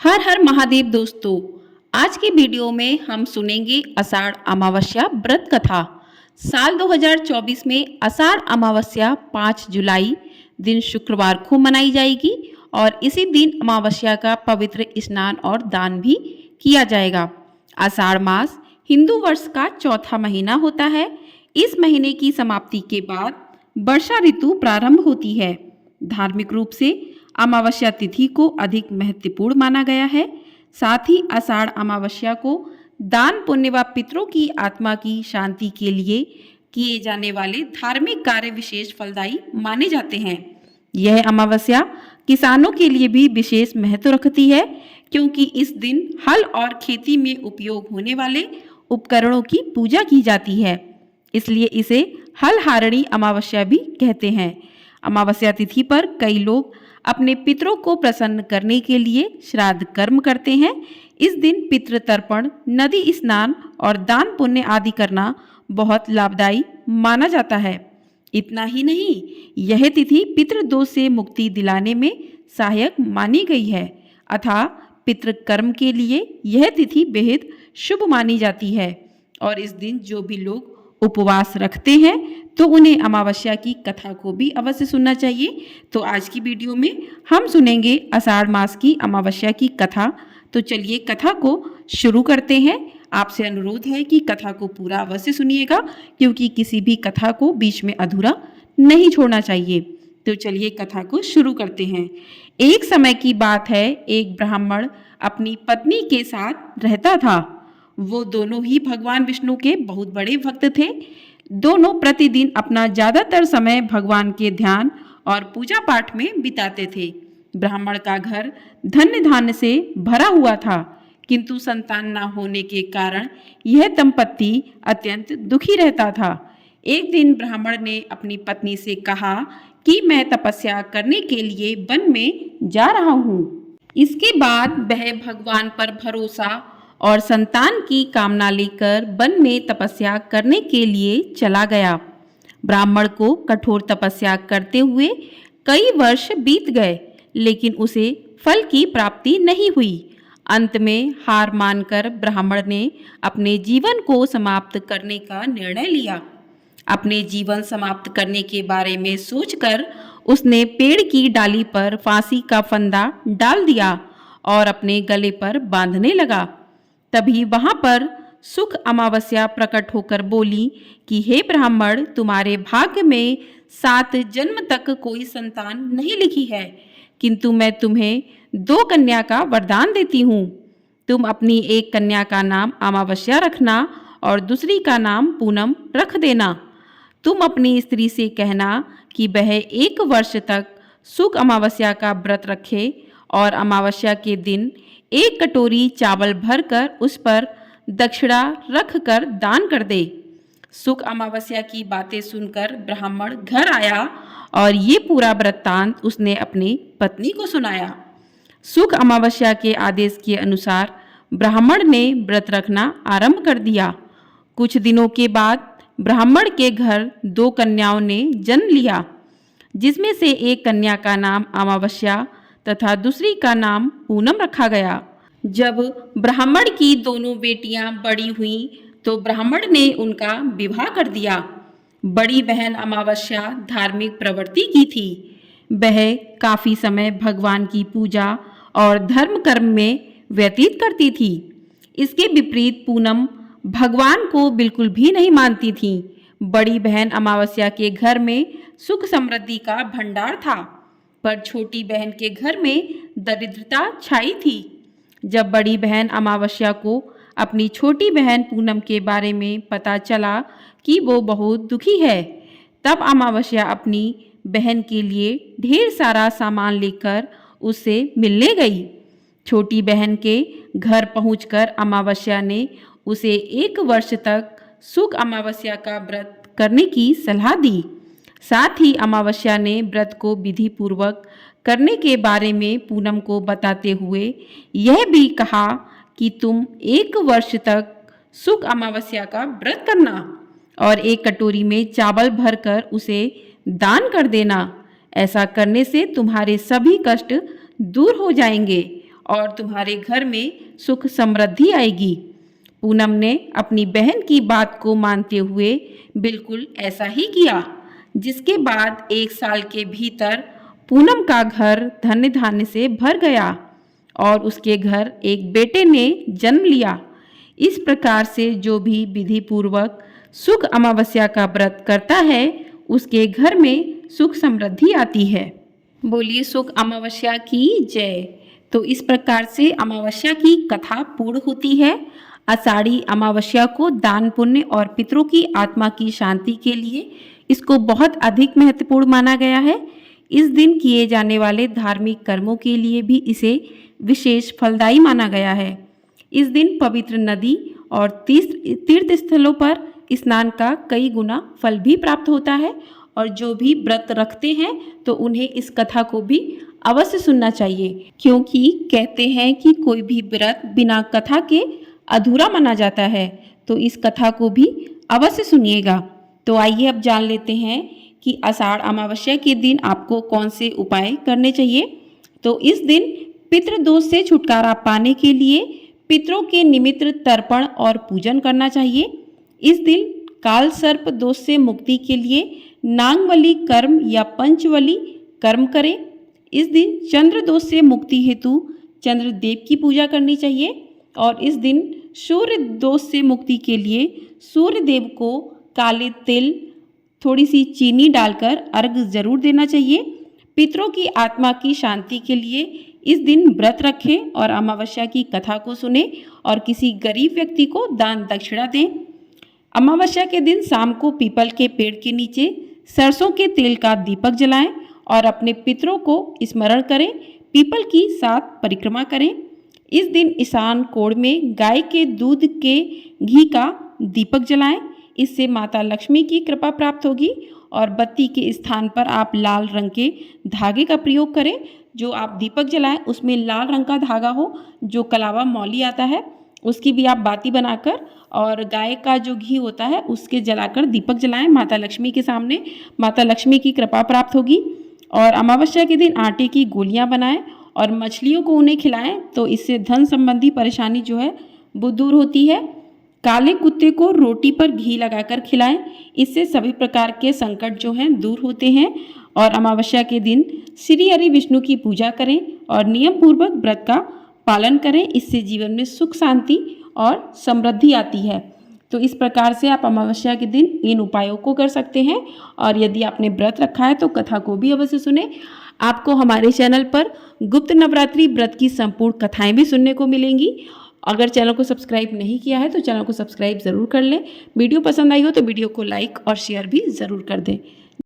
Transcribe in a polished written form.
हर हर महादेव दोस्तों। आज की वीडियो में हम सुनेंगे आषाढ़ अमावस्या व्रत कथा। साल 2024 में आषाढ़ अमावस्या 5 जुलाई दिन शुक्रवार को मनाई जाएगी और इसी दिन अमावस्या का पवित्र स्नान और दान भी किया जाएगा। आषाढ़ मास हिंदू वर्ष का चौथा महीना होता है। इस महीने की समाप्ति के बाद वर्षा ऋतु प्रारंभ होती है। धार्मिक रूप से अमावस्या तिथि को अधिक महत्वपूर्ण माना गया है। साथ ही आषाढ़ अमावस्या को दान पुण्य व पितरों की आत्मा की शांति के लिए किए जाने वाले धार्मिक कार्य विशेष फलदायी माने जाते हैं। यह अमावस्या किसानों के लिए भी विशेष महत्व रखती है, क्योंकि इस दिन हल और खेती में उपयोग होने वाले उपकरणों की पूजा की जाती है। इसलिए इसे हल हारणी अमावस्या भी कहते हैं। अमावस्या तिथि पर कई लोग अपने पितरों को प्रसन्न करने के लिए श्राद्ध कर्म करते हैं। इस दिन पितृ तर्पण, नदी स्नान और दान पुण्य आदि करना बहुत लाभदायी माना जाता है। इतना ही नहीं, यह तिथि पितृदोष से मुक्ति दिलाने में सहायक मानी गई है। अतः पितृ कर्म के लिए यह तिथि बेहद शुभ मानी जाती है। और इस दिन जो भी लोग उपवास रखते हैं तो उन्हें अमावस्या की कथा को भी अवश्य सुनना चाहिए। तो आज की वीडियो में हम सुनेंगे आषाढ़ मास की अमावस्या की कथा। तो चलिए कथा को शुरू करते हैं। आपसे अनुरोध है कि कथा को पूरा अवश्य सुनिएगा, क्योंकि किसी भी कथा को बीच में अधूरा नहीं छोड़ना चाहिए। तो चलिए कथा को शुरू करते हैं। एक समय की बात है, एक ब्राह्मण अपनी पत्नी के साथ रहता था। वो दोनों ही भगवान विष्णु के बहुत बड़े भक्त थे। दोनों प्रतिदिन अपना ज्यादातर समय भगवान के ध्यान और पूजा पाठ में बिताते थे। ब्राह्मण का घर धन्य धान्य से भरा हुआ था, किंतु संतान न होने के कारण यह दंपत्ति अत्यंत दुखी रहता था। एक दिन ब्राह्मण ने अपनी पत्नी से कहा कि मैं तपस्या करने के लिए वन में जा रहा हूँ। इसके बाद वह भगवान पर भरोसा और संतान की कामना लेकर वन में तपस्या करने के लिए चला गया। ब्राह्मण को कठोर तपस्या करते हुए कई वर्ष बीत गए, लेकिन उसे फल की प्राप्ति नहीं हुई। अंत में हार मानकर ब्राह्मण ने अपने जीवन को समाप्त करने का निर्णय लिया। अपने जीवन समाप्त करने के बारे में सोचकर उसने पेड़ की डाली पर फांसी का फंदा डाल दिया और अपने गले पर बांधने लगा। तभी वहां पर सुख अमावस्या प्रकट होकर बोली कि हे ब्राह्मण, तुम्हारे भाग्य में 7 जन्म तक कोई संतान नहीं लिखी है, किंतु मैं तुम्हें 2 कन्या का वरदान देती हूँ। तुम अपनी एक कन्या का नाम अमावस्या रखना और दूसरी का नाम पूनम रख देना। तुम अपनी स्त्री से कहना कि वह 1 वर्ष तक सुख अमावस्या का व्रत रखे और अमावस्या के दिन 1 कटोरी चावल भरकर उस पर दक्षिणा रख कर दान कर दे। सुख अमावस्या की बातें सुनकर ब्राह्मण घर आया और ये पूरा वृत्तांत उसने अपनी पत्नी को सुनाया। सुख अमावस्या के आदेश के अनुसार ब्राह्मण ने व्रत रखना आरंभ कर दिया। कुछ दिनों के बाद ब्राह्मण के घर 2 कन्याओं ने जन्म लिया, जिसमें से एक कन्या का नाम अमावस्या तथा दूसरी का नाम पूनम रखा गया। जब ब्राह्मण की दोनों बेटियां बड़ी हुईं तो ब्राह्मण ने उनका विवाह कर दिया। बड़ी बहन अमावस्या धार्मिक प्रवृत्ति की थी। वह काफी समय भगवान की पूजा और धर्म कर्म में व्यतीत करती थी। इसके विपरीत पूनम भगवान को बिल्कुल भी नहीं मानती थी। बड़ी बहन अमावस्या के घर में सुख समृद्धि का भंडार था, पर छोटी बहन के घर में दरिद्रता छाई थी। जब बड़ी बहन अमावस्या को अपनी छोटी बहन पूनम के बारे में पता चला कि वो बहुत दुखी है, तब अमावस्या अपनी बहन के लिए ढेर सारा सामान लेकर उससे मिलने गई। छोटी बहन के घर पहुंचकर अमावस्या ने उसे 1 वर्ष तक सुख अमावस्या का व्रत करने की सलाह दी। साथ ही अमावस्या ने व्रत को विधि पूर्वक करने के बारे में पूनम को बताते हुए यह भी कहा कि तुम 1 वर्ष तक सुख अमावस्या का व्रत करना और 1 कटोरी में चावल भरकर उसे दान कर देना। ऐसा करने से तुम्हारे सभी कष्ट दूर हो जाएंगे और तुम्हारे घर में सुख समृद्धि आएगी। पूनम ने अपनी बहन की बात को मानते हुए बिल्कुल ऐसा ही किया, जिसके बाद 1 साल के भीतर पूनम का घर धन्य धान्य से भर गया और उसके घर एक बेटे ने जन्म लिया। इस प्रकार से जो भी विधि पूर्वक सुख अमावस्या का व्रत करता है उसके घर में सुख समृद्धि आती है। बोलिए सुख अमावस्या की जय। तो इस प्रकार से अमावस्या की कथा पूर्ण होती है। आषाढ़ी अमावस्या को दान पुण्य और पितरों की आत्मा की शांति के लिए इसको बहुत अधिक महत्वपूर्ण माना गया है। इस दिन किए जाने वाले धार्मिक कर्मों के लिए भी इसे विशेष फलदायी माना गया है। इस दिन पवित्र नदी और तीर्थ स्थलों पर स्नान का कई गुना फल भी प्राप्त होता है और जो भी व्रत रखते हैं तो उन्हें इस कथा को भी अवश्य सुनना चाहिए, क्योंकि कहते हैं कि कोई भी व्रत बिना कथा के अधूरा माना जाता है। तो इस कथा को भी अवश्य सुनिएगा। तो आइए अब जान लेते हैं कि आषाढ़ अमावस्या के दिन आपको कौन से उपाय करने चाहिए। तो इस दिन पितृदोष से छुटकारा पाने के लिए पितरों के निमित्त तर्पण और पूजन करना चाहिए। इस दिन काल सर्प दोष से मुक्ति के लिए नागवली कर्म या पंचवली कर्म करें। इस दिन चंद्र दोष से मुक्ति हेतु चंद्रदेव की पूजा करनी चाहिए और इस दिन सूर्य दोष से मुक्ति के लिए सूर्य देव को काले तिल, थोड़ी सी चीनी डालकर अर्घ्य जरूर देना चाहिए। पितरों की आत्मा की शांति के लिए इस दिन व्रत रखें और अमावस्या की कथा को सुने और किसी गरीब व्यक्ति को दान दक्षिणा दें। अमावस्या के दिन शाम को पीपल के पेड़ के नीचे सरसों के तेल का दीपक जलाएं और अपने पितरों को स्मरण करें। पीपल की 7 परिक्रमा करें। इस दिन ईशान कोण में गाय के दूध के घी का दीपक जलाएं। इससे माता लक्ष्मी की कृपा प्राप्त होगी और बत्ती के स्थान पर आप लाल रंग के धागे का प्रयोग करें। जो आप दीपक जलाएं उसमें लाल रंग का धागा हो, जो कलावा मौली आता है उसकी भी आप बाती बनाकर और गाय का जो घी होता है उसके जलाकर दीपक जलाएं माता लक्ष्मी के सामने। माता लक्ष्मी की कृपा प्राप्त होगी। और अमावस्या के दिन आटे की गोलियां बनाएं और मछलियों को उन्हें खिलाएं, तो इससे धन संबंधी परेशानी जो है वो दूर होती है। काले कुत्ते को रोटी पर घी लगाकर खिलाएं, इससे सभी प्रकार के संकट जो हैं दूर होते हैं। और अमावस्या के दिन श्री हरि विष्णु की पूजा करें और नियम पूर्वक व्रत का पालन करें, इससे जीवन में सुख शांति और समृद्धि आती है। तो इस प्रकार से आप अमावस्या के दिन इन उपायों को कर सकते हैं और यदि आपने व्रत रखा है तो कथा को भी अवश्य सुने। आपको हमारे चैनल पर गुप्त नवरात्रि व्रत की संपूर्ण कथाएं भी सुनने को मिलेंगी। अगर चैनल को सब्सक्राइब नहीं किया है तो चैनल को सब्सक्राइब ज़रूर कर लें। वीडियो पसंद आई हो तो वीडियो को लाइक और शेयर भी ज़रूर कर दें।